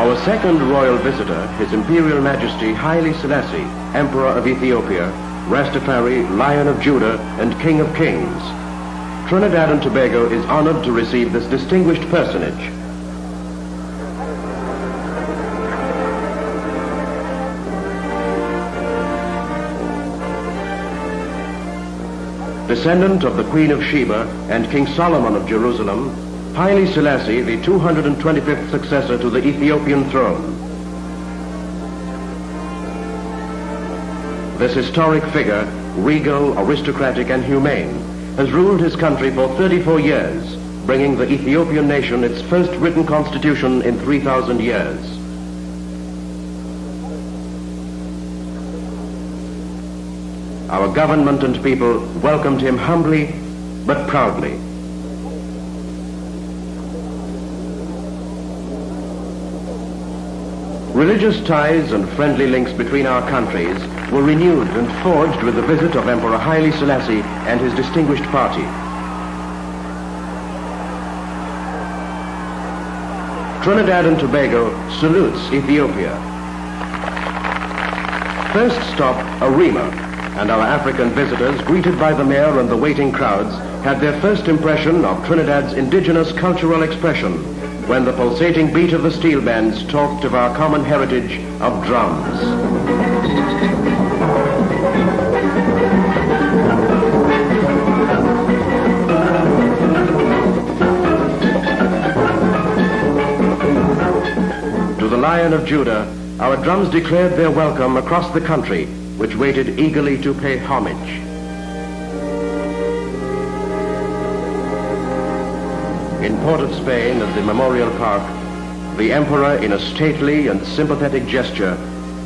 Our second royal visitor, His Imperial Majesty Haile Selassie, Emperor of Ethiopia, Rastafari, Lion of Judah, and King of Kings. Trinidad and Tobago is honored to receive this distinguished personage. Descendant of the Queen of Sheba and King Solomon of Jerusalem, Haile Selassie, the 225th successor to the Ethiopian throne. This historic figure, regal, aristocratic, and humane, has ruled his country for 34 years, bringing the Ethiopian nation its first written constitution in 3,000 years. Our government and people welcomed him humbly but proudly. Religious ties and friendly links between our countries were renewed and forged with the visit of Emperor Haile Selassie and his distinguished party. Trinidad and Tobago salutes Ethiopia. First stop, Arima, and our African visitors, greeted by the mayor and the waiting crowds, had their first impression of Trinidad's indigenous cultural expression when the pulsating beat of the steel bands talked of our common heritage of drums. To the Lion of Judah, our drums declared their welcome across the country, which waited eagerly to pay homage. In Port of Spain at the Memorial Park, the Emperor, in a stately and sympathetic gesture,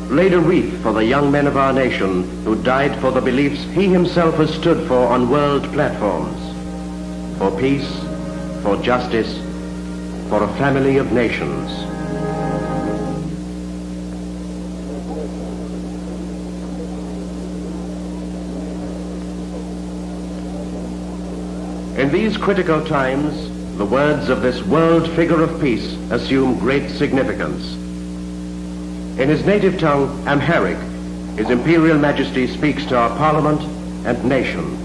laid a wreath for the young men of our nation who died for the beliefs he himself has stood for on world platforms. For peace, for justice, for a family of nations. In these critical times, the words of this world figure of peace assume great significance. In his native tongue, Amharic, His Imperial Majesty speaks to our Parliament and nation.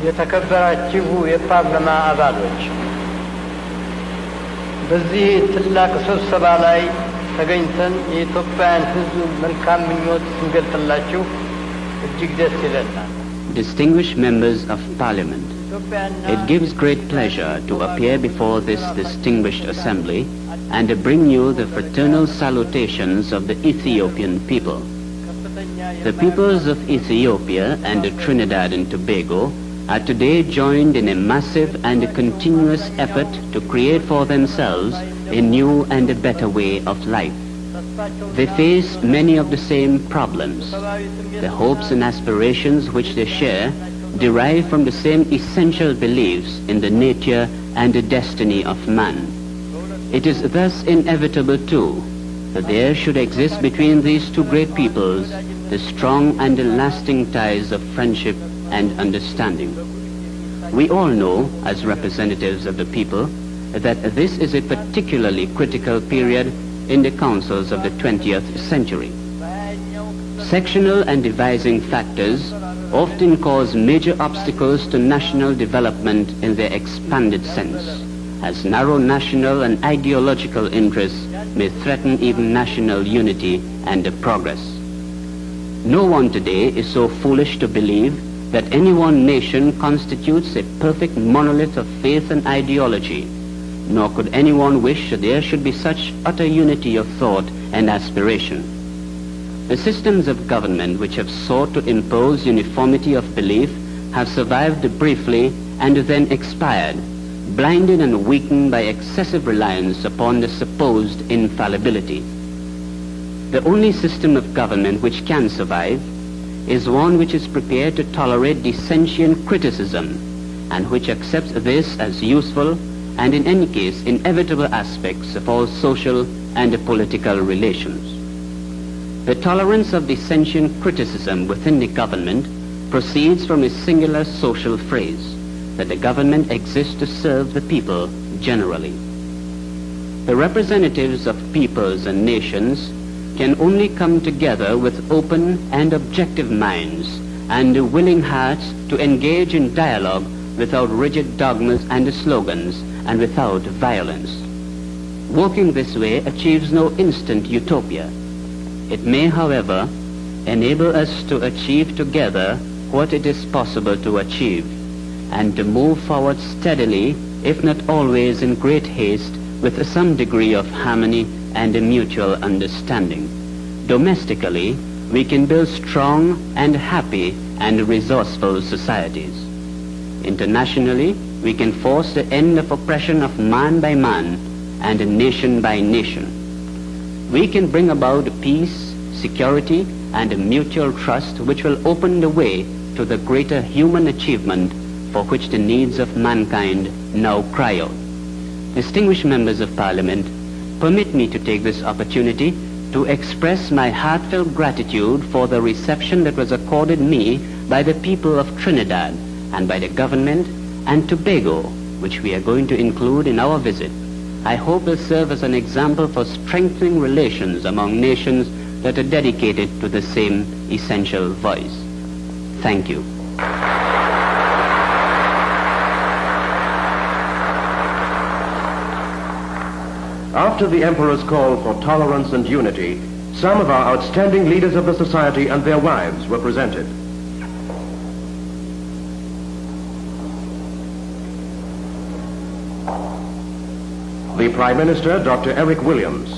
የተከበራችሁ የፓርላማ አባሎች በዚህ ትላቅ ስብሰባ ላይ ተገኝተን የኢትዮጵያን ሕዝብ መልካም ምኞት እንገልጽላችሁ እጅግ ደስ ይለናል። Distinguished members of Parliament, it gives great pleasure to appear before this distinguished assembly and to bring you the fraternal salutations of the Ethiopian people. The peoples of Ethiopia and Trinidad and Tobago are today joined in a massive and a continuous effort to create for themselves a new and a better way of life. They face many of the same problems. The hopes and aspirations which they share derive from the same essential beliefs in the nature and the destiny of man. It is thus inevitable too that there should exist between these two great peoples the strong and lasting ties of friendship and understanding. We all know, as representatives of the people, that this is a particularly critical period in the councils of the 20th century. Sectional and divising factors often cause major obstacles to national development in their expanded sense, as narrow national and ideological interests may threaten even national unity and progress. No one today is so foolish to believe that any one nation constitutes a perfect monolith of faith and ideology, nor could anyone wish that there should be such utter unity of thought and aspiration. The systems of government which have sought to impose uniformity of belief have survived briefly and then expired, blinded and weakened by excessive reliance upon the supposed infallibility. The only system of government which can survive is one which is prepared to tolerate dissentient criticism and which accepts this as useful and in any case inevitable aspects of all social and political relations. The tolerance of dissentient criticism within the government proceeds from a singular social phrase, that the government exists to serve the people generally. The representatives of peoples and nations can only come together with open and objective minds and willing hearts to engage in dialogue without rigid dogmas and slogans and without violence. Walking this way achieves no instant utopia. It may, however, enable us to achieve together what it is possible to achieve, and to move forward steadily, if not always in great haste, with some degree of harmony and a mutual understanding. Domestically, we can build strong and happy and resourceful societies. Internationally, we can force the end of oppression of man by man and nation by nation. We can bring about peace, security, and mutual trust which will open the way to the greater human achievement for which the needs of mankind now cry out. Distinguished members of Parliament, permit me to take this opportunity to express my heartfelt gratitude for the reception that was accorded me by the people of Trinidad and by the government and Tobago, which we are going to include in our visit. I hope will serve as an example for strengthening relations among nations that are dedicated to the same essential voice. Thank you. After the Emperor's call for tolerance and unity, some of our outstanding leaders of the society and their wives were presented. The Prime Minister, Dr. Eric Williams.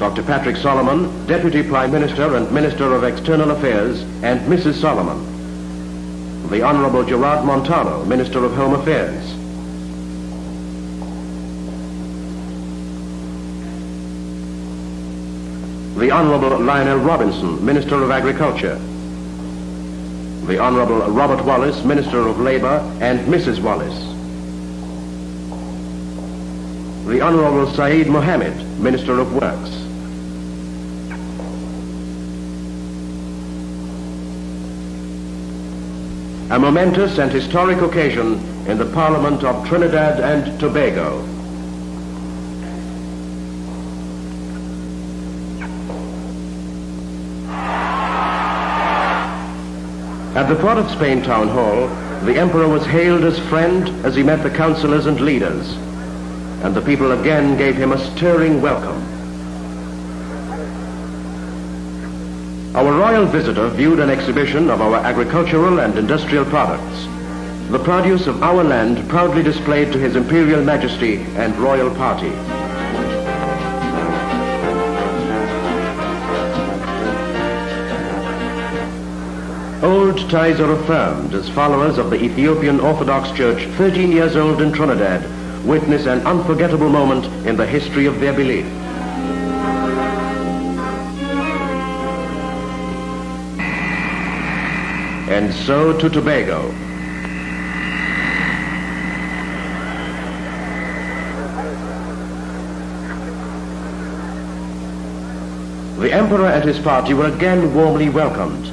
Dr. Patrick Solomon, Deputy Prime Minister and Minister of External Affairs, and Mrs. Solomon. The Honorable Gerard Montano, Minister of Home Affairs. The Honorable Lionel Robinson, Minister of Agriculture. The Honorable Robert Wallace, Minister of Labor, and Mrs. Wallace. The Honorable Saeed Mohammed, Minister of Works. A momentous and historic occasion in the Parliament of Trinidad and Tobago. At the Port of Spain Town Hall, the Emperor was hailed as friend as he met the councillors and leaders, and the people again gave him a stirring welcome. Our royal visitor viewed an exhibition of our agricultural and industrial products, the produce of our land proudly displayed to His Imperial Majesty and royal party. Old ties are affirmed as followers of the Ethiopian Orthodox Church, 13 years old in Trinidad, witness an unforgettable moment in the history of their belief. And so to Tobago. The Emperor and his party were again warmly welcomed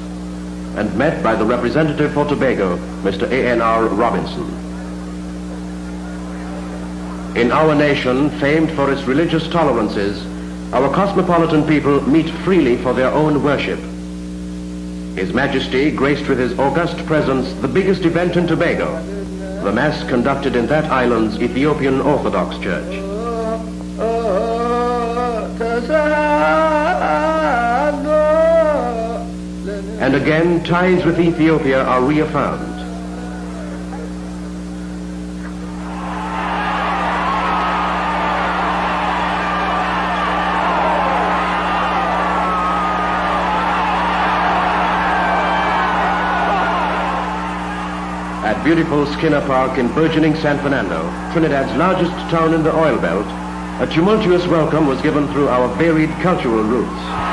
and met by the representative for Tobago, Mr. A.N.R. Robinson. In our nation, famed for its religious tolerances, our cosmopolitan people meet freely for their own worship. His Majesty graced with his august presence the biggest event in Tobago, the Mass conducted in that island's Ethiopian Orthodox Church. And again, ties with Ethiopia are reaffirmed. At beautiful Skinner Park in burgeoning San Fernando, Trinidad's largest town in the oil belt, a tumultuous welcome was given through our varied cultural roots.